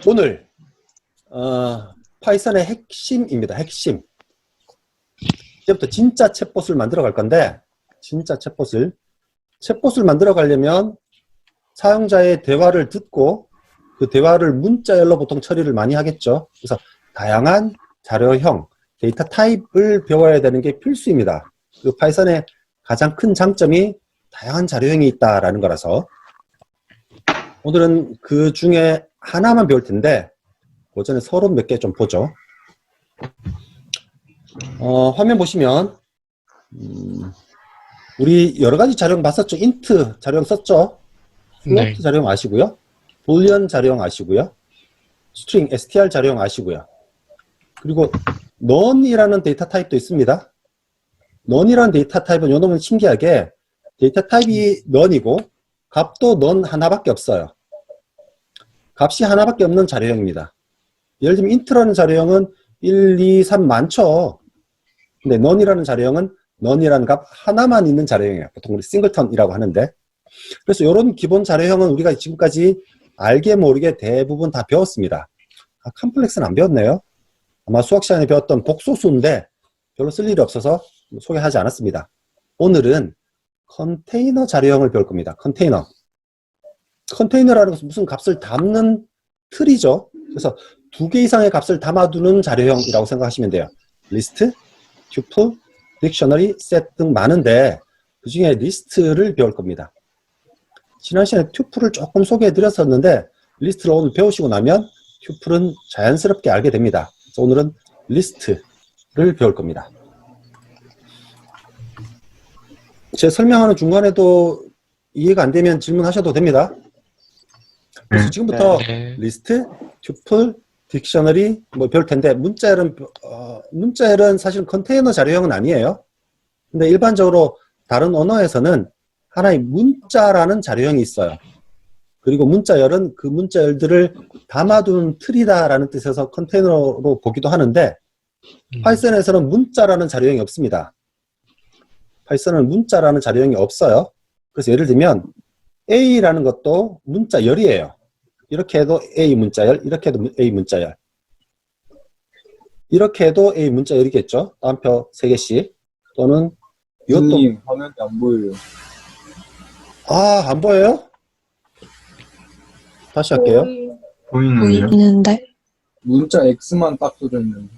오늘 파이썬의 핵심입니다. 핵심. 이제부터 진짜 챗봇을 만들어 갈 건데, 진짜 챗봇을 만들어 가려면 사용자의 대화를 듣고 그 대화를 문자열로 보통 처리를 많이 하겠죠. 그래서 다양한 자료형, 데이터 타입을 배워야 되는 게 필수입니다. 그 파이썬의 가장 큰 장점이 다양한 자료형이 있다라는 거라서 오늘은 그 중에 하나만 배울 텐데 그 전에 서론 몇 개 좀 보죠. 화면 보시면 우리 여러 가지 자료형 봤었죠. 인트 자료형 썼죠. 플로트 네. 자료형 아시고요. 불리언 자료형 아시고요. 스트링 str 자료형 아시고요. 그리고 none이라는 데이터 타입도 있습니다. none이라는 데이터 타입은 요놈은 신기하게 데이터 타입이 none이고 값도 none 하나밖에 없어요. 값이 하나밖에 없는 자료형입니다. 예를 들면 int라는 자료형은 1, 2, 3 많죠. 근데 none이라는 자료형은 none이라는 값 하나만 있는 자료형이에요. 보통 우리 싱글턴이라고 하는데. 그래서 이런 기본 자료형은 우리가 지금까지 알게 모르게 대부분 다 배웠습니다. 컴플렉스는 안 배웠네요. 아마 수학 시간에 배웠던 복소수인데 별로 쓸 일이 없어서 소개하지 않았습니다. 오늘은 컨테이너 자료형을 배울 겁니다. 컨테이너라는 것은 무슨 값을 담는 틀이죠. 그래서 2개 이상의 값을 담아두는 자료형이라고 생각하시면 돼요. 리스트, 튜플, 딕셔너리, 셋 등 많은데 그 중에 리스트를 배울 겁니다. 지난 시간에 튜플을 조금 소개해드렸었는데 리스트를 오늘 배우시고 나면 튜플은 자연스럽게 알게 됩니다. 그래서 오늘은 리스트를 배울 겁니다. 제 설명하는 중간에도 이해가 안 되면 질문하셔도 됩니다. 그래서 지금부터 리스트, 튜플, 딕셔너리 뭐 배울 텐데 문자열은 사실 컨테이너 자료형은 아니에요. 근데 일반적으로 다른 언어에서는 하나의 문자라는 자료형이 있어요. 그리고 문자열은 그 문자열들을 담아두는 틀이다라는 뜻에서 컨테이너로 보기도 하는데 파이썬에서는 문자라는 자료형이 없습니다. 파이썬은 문자라는 자료형이 없어요. 그래서 예를 들면 A라는 것도 문자열이에요. 이렇게 해도 A 문자열, 이렇게 해도 A 문자열. 이렇게 해도 A 문자열이겠죠. 다음표 3개씩. 또는 이것도 선생님 화면이 안 보여요. 안 보여요? 다시 할게요. 보이는데요? 보이는데 문자 X만 딱 써져 있는데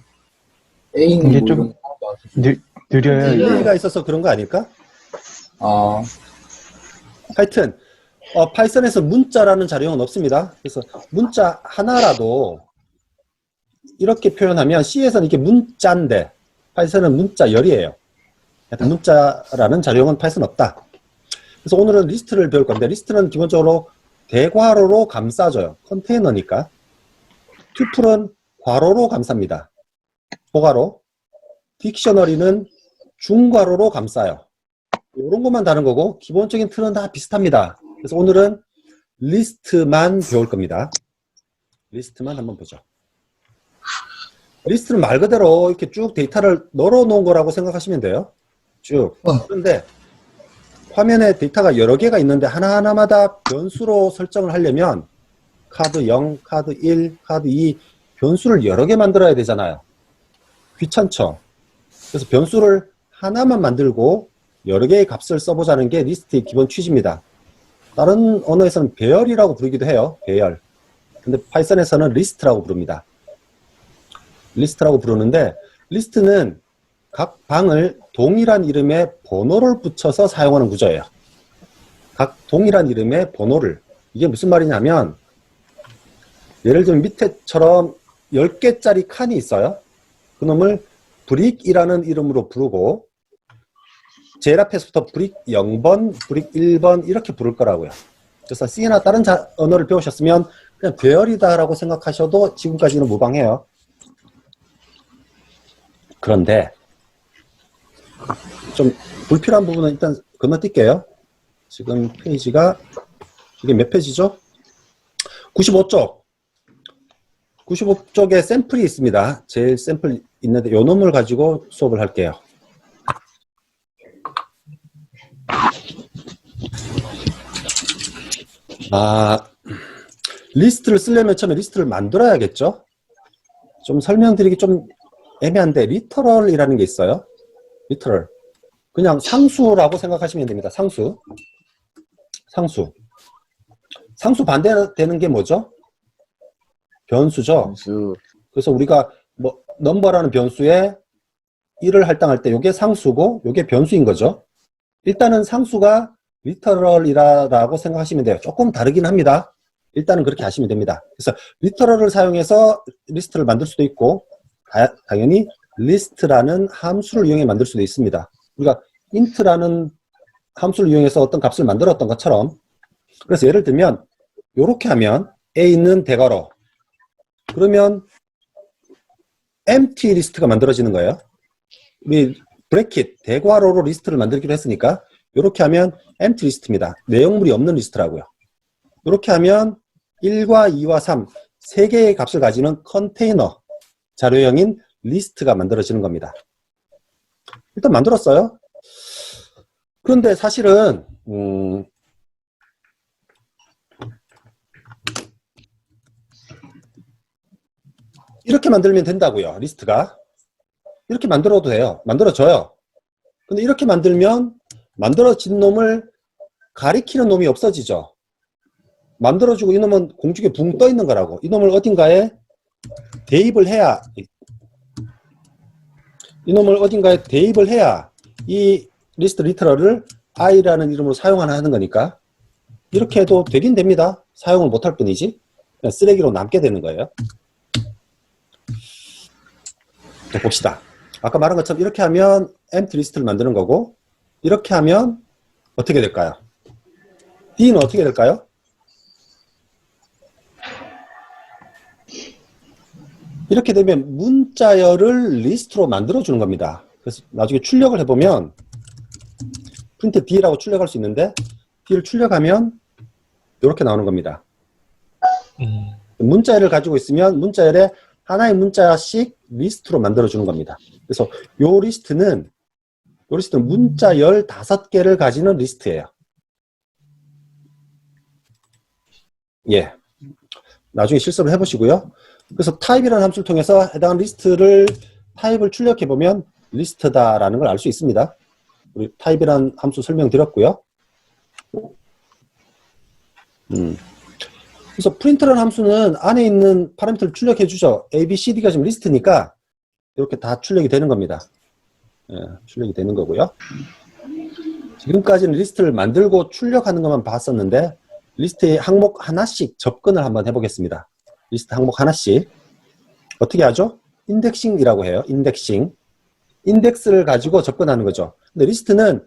A는 이게 뭐 좀 이런 거 하나도 안 써져 있어요. 느려요. 이게. 딜레이가 있어서 그런 거 아닐까? 아, 하여튼 파이썬에서 문자라는 자료형은 없습니다. 그래서 문자 하나라도 이렇게 표현하면 C에서는 이게 문자인데 파이썬은 문자열이에요. 하여튼 문자라는 자료형은 파이썬 없다. 그래서 오늘은 리스트를 배울 건데 리스트는 기본적으로 대괄호로 감싸줘요. 컨테이너니까. 튜플은 괄호로 감쌉니다. 보괄호. 딕셔너리는 중괄호로 감싸요. 이런 것만 다른 거고 기본적인 틀은 다 비슷합니다. 그래서 오늘은 리스트만 배울 겁니다. 리스트만 한번 보죠. 리스트는 말 그대로 이렇게 쭉 데이터를 널어 놓은 거라고 생각하시면 돼요. 쭉. 그런데 화면에 데이터가 여러 개가 있는데 하나하나마다 변수로 설정을 하려면 카드 0, 카드 1, 카드 2 변수를 여러 개 만들어야 되잖아요. 귀찮죠? 그래서 변수를 하나만 만들고 여러 개의 값을 써보자는 게 리스트의 기본 취지입니다. 다른 언어에서는 배열이라고 부르기도 해요. 배열. 근데 파이썬에서는 리스트라고 부릅니다. 리스트라고 부르는데 리스트는 각 방을 동일한 이름의 번호를 붙여서 사용하는 구조예요. 각 동일한 이름의 번호를. 이게 무슨 말이냐면 예를 들면 밑에처럼 10개짜리 칸이 있어요. 그놈을 브릭이라는 이름으로 부르고 제일 앞에서부터 브릭 0번, 브릭 1번 이렇게 부를 거라고요. 그래서 C나 다른 언어를 배우셨으면 그냥 배열이다라고 생각하셔도 지금까지는 무방해요. 그런데 좀 불필요한 부분은 일단 건너뛸게요. 지금 페이지가 이게 몇 페이지죠? 95쪽. 95쪽에 샘플이 있습니다. 제일 샘플 있는데 요 놈을 가지고 수업을 할게요. 아, 리스트를 쓰려면 처음에 리스트를 만들어야겠죠? 좀 설명드리기 좀 애매한데, 리터럴이라는 게 있어요. 리터럴. 그냥 상수라고 생각하시면 됩니다. 상수. 상수. 상수 반대되는 게 뭐죠? 변수죠. 변수. 그래서 우리가 뭐 넘버라는 변수에 1을 할당할 때 이게 상수고 이게 변수인 거죠. 일단은 상수가 리터럴이라고 생각하시면 돼요. 조금 다르긴 합니다. 일단은 그렇게 하시면 됩니다. 그래서 리터럴을 사용해서 리스트를 만들 수도 있고 당연히 리스트라는 함수를 이용해 만들 수도 있습니다. 우리가 int라는 함수를 이용해서 어떤 값을 만들었던 것처럼, 그래서 예를 들면 이렇게 하면 A는 대괄호, 그러면 empty 리스트가 만들어지는 거예요. 우리 브래킷 대괄호로 리스트를 만들기로 했으니까 이렇게 하면 empty 리스트입니다. 내용물이 없는 리스트라고요. 이렇게 하면 1과 2와 3, 세 개의 값을 가지는 컨테이너 자료형인 리스트가 만들어지는 겁니다. 일단 만들었어요. 그런데 사실은 이렇게 만들면 된다고요. 리스트가 이렇게 만들어도 돼요. 만들어져요. 근데 이렇게 만들면 만들어진 놈을 가리키는 놈이 없어지죠. 만들어주고 이놈은 공중에 붕 떠 있는 거라고. 이놈을 어딘가에 대입을 해야, 이놈을 어딘가에 대입을 해야 이 리스트 리터럴을 i라는 이름으로 사용하는 거니까 이렇게 해도 되긴 됩니다. 사용을 못할 뿐이지 그냥 쓰레기로 남게 되는 거예요. 자, 봅시다. 아까 말한 것처럼 이렇게 하면 empty 리스트를 만드는 거고, 이렇게 하면 어떻게 될까요? D는 어떻게 될까요? 이렇게 되면 문자열을 리스트로 만들어주는 겁니다. 그래서 나중에 출력을 해보면 print D라고 출력할 수 있는데 D를 출력하면 이렇게 나오는 겁니다. 문자열을 가지고 있으면 문자열에 하나의 문자씩 리스트로 만들어주는 겁니다. 그래서 요 리스트는 문자 15개를 가지는 리스트예요. 예. 나중에 실습을 해보시고요. 그래서 타입이라는 함수를 통해서 해당 리스트를 타입을 출력해보면 리스트다라는 걸 알 수 있습니다. 우리 타입이라는 함수 설명드렸고요. 그래서 프린트라는 함수는 안에 있는 파라미터를 출력해주죠. A, B, C, D가 지금 리스트니까 이렇게 다 출력이 되는 겁니다. 예, 출력이 되는 거고요. 지금까지는 리스트를 만들고 출력하는 것만 봤었는데 리스트의 항목 하나씩 접근을 한번 해보겠습니다. 리스트 항목 하나씩 어떻게 하죠? 인덱싱이라고 해요. 인덱싱. 인덱스를 가지고 접근하는 거죠. 근데 리스트는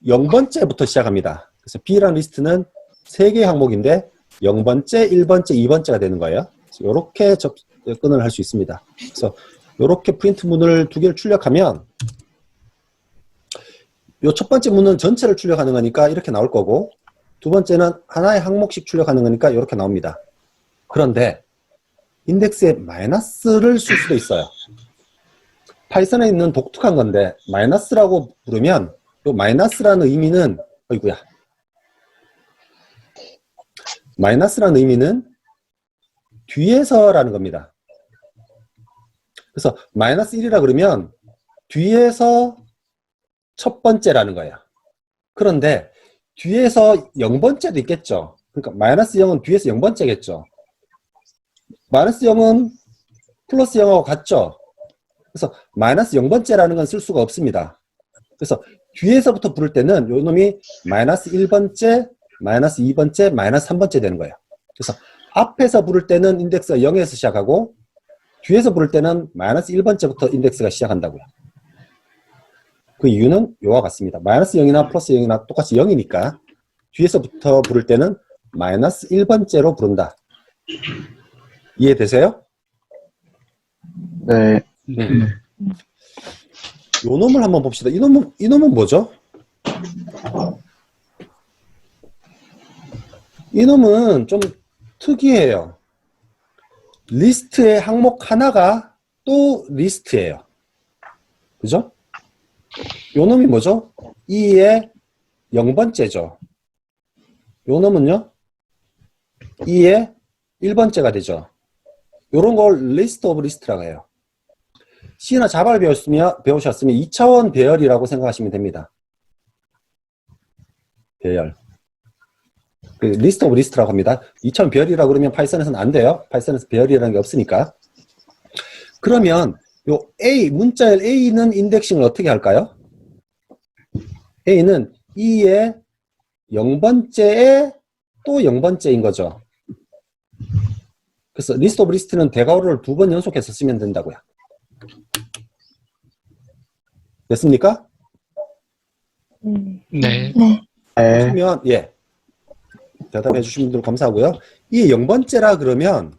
0번째부터 시작합니다. 그래서 B라는 리스트는 3개의 항목인데 0번째, 1번째, 2번째가 되는 거예요. 이렇게 접근을 할 수 있습니다. 그래서 이렇게 프린트 문을 2개를 출력하면 이 첫 번째 문은 전체를 출력하는 거니까 이렇게 나올 거고, 두 번째는 하나의 항목씩 출력하는 거니까 이렇게 나옵니다. 그런데 인덱스에 마이너스를 쓸 수도 있어요. 파이썬에 있는 독특한 건데 마이너스라고 부르면 이 마이너스라는 의미는 어이구야. 마이너스라는 의미는 뒤에서라는 겁니다. 그래서 마이너스 1이라 그러면 뒤에서 첫 번째라는 거예요. 그런데 뒤에서 0번째도 있겠죠. 그러니까 마이너스 0은 뒤에서 0번째겠죠. 마이너스 0은 플러스 0하고 같죠. 그래서 마이너스 0번째라는 건 쓸 수가 없습니다. 그래서 뒤에서부터 부를 때는 요 놈이 마이너스 1번째, 마이너스 2번째, 마이너스 3번째 되는 거예요. 그래서 앞에서 부를 때는 인덱스가 0에서 시작하고 뒤에서 부를 때는 마이너스 1번째부터 인덱스가 시작한다고요. 그 이유는 요와 같습니다. 마이너스 0이나 플러스 0이나 똑같이 0이니까 뒤에서부터 부를 때는 마이너스 1번째로 부른다. 이해되세요? 네. 요 놈을 한번 봅시다. 이 놈은 뭐죠? 이 놈은 좀 특이해요. 리스트의 항목 하나가 또 리스트예요. 그죠? 요 놈이 뭐죠? 2의 0번째죠. 요 놈은요? E의 1번째가 되죠. 요런 걸 리스트 오브 리스트라고 해요. C나 자바를 배우셨으면 2차원 배열이라고 생각하시면 됩니다. 배열. 그 리스트 오브 리스트라고 합니다. 2차원 배열이라고 그러면 파이썬에서는 안 돼요. 파이썬에서 배열이라는 게 없으니까. 그러면 요 A, 문자열 A는 인덱싱을 어떻게 할까요? A는 E의 0번째에 또 0번째인 거죠. 그래서 리스트 오브 리스트는 대괄호를 2번 연속해서 쓰면 된다고요. 됐습니까? 네. 그러면 예. 대답해 주신 분들 감사하고요. 이 0번째라 그러면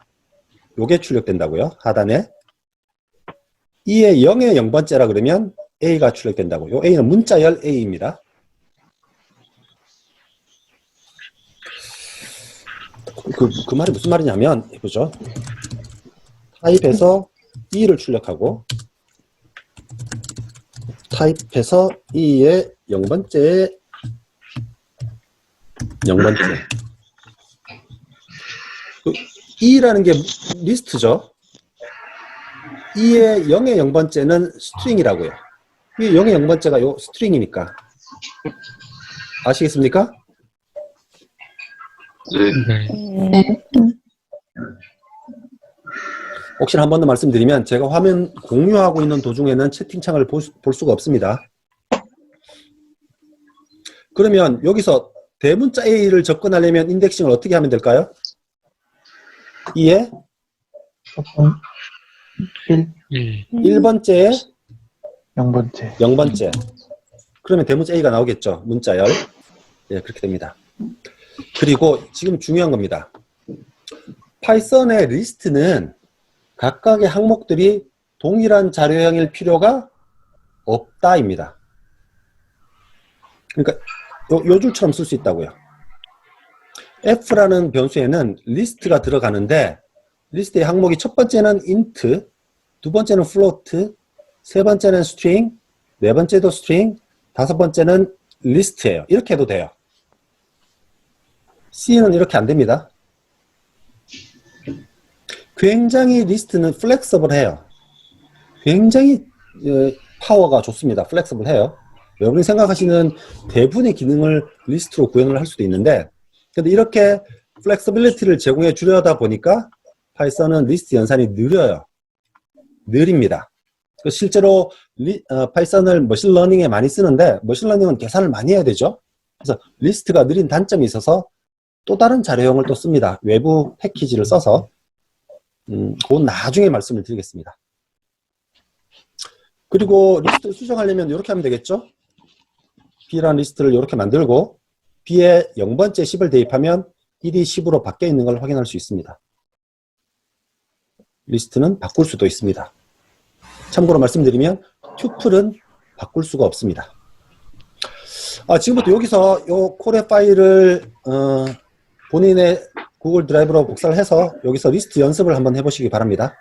요게 출력된다고요. 하단에. 이의 0의 0번째라 그러면 A가 출력된다고. 요 A는 문자열 A입니다. 그 말이 무슨 말이냐면, 보죠. 타입에서 E를 출력하고, 타입에서 E의 0번째에 0번째. E라는 게 리스트죠. E의 0의 0번째는 스트링이라고요. 이 0의 0번째가 요 스트링이니까. 아시겠습니까? 네. 혹시 한 번 더 말씀드리면 제가 화면 공유하고 있는 도중에는 채팅창을 볼 수가 없습니다. 그러면 여기서 대문자 A를 접근하려면 인덱싱을 어떻게 하면 될까요? 2에 1번째에 0번째. 0번째. 그러면 대문자 A가 나오겠죠. 문자열. 예, 그렇게 됩니다. 그리고 지금 중요한 겁니다. 파이썬의 리스트는 각각의 항목들이 동일한 자료형일 필요가 없다입니다. 그러니까 요 줄처럼 쓸 수 있다고요. F라는 변수에는 리스트가 들어가는데 리스트의 항목이 첫 번째는 int, 두 번째는 float, 세 번째는 string, 네 번째도 string, 다섯 번째는 list예요. 이렇게 해도 돼요. C는 이렇게 안 됩니다. 굉장히 리스트는 플렉서블해요. 굉장히 파워가 좋습니다. 플렉서블해요. 여러분이 생각하시는 대부분의 기능을 리스트로 구현을 할 수도 있는데, 근데 이렇게 플렉서빌리티를 제공해 주려다 보니까 파이썬은 리스트 연산이 느려요. 느립니다. 실제로 파이썬을 머신러닝에 많이 쓰는데 머신러닝은 계산을 많이 해야 되죠. 그래서 리스트가 느린 단점이 있어서 또 다른 자료형을 또 씁니다. 외부 패키지를 써서. 그건 나중에 말씀을 드리겠습니다. 그리고 리스트를 수정하려면 이렇게 하면 되겠죠. B라는 리스트를 이렇게 만들고 B에 0번째 10을 대입하면 1이 10으로 바뀌어 있는 걸 확인할 수 있습니다. 리스트는 바꿀 수도 있습니다. 참고로 말씀드리면 튜플은 바꿀 수가 없습니다. 지금부터 여기서 이 콜의 파일을 본인의 구글 드라이브로 복사를 해서 여기서 리스트 연습을 한번 해보시기 바랍니다.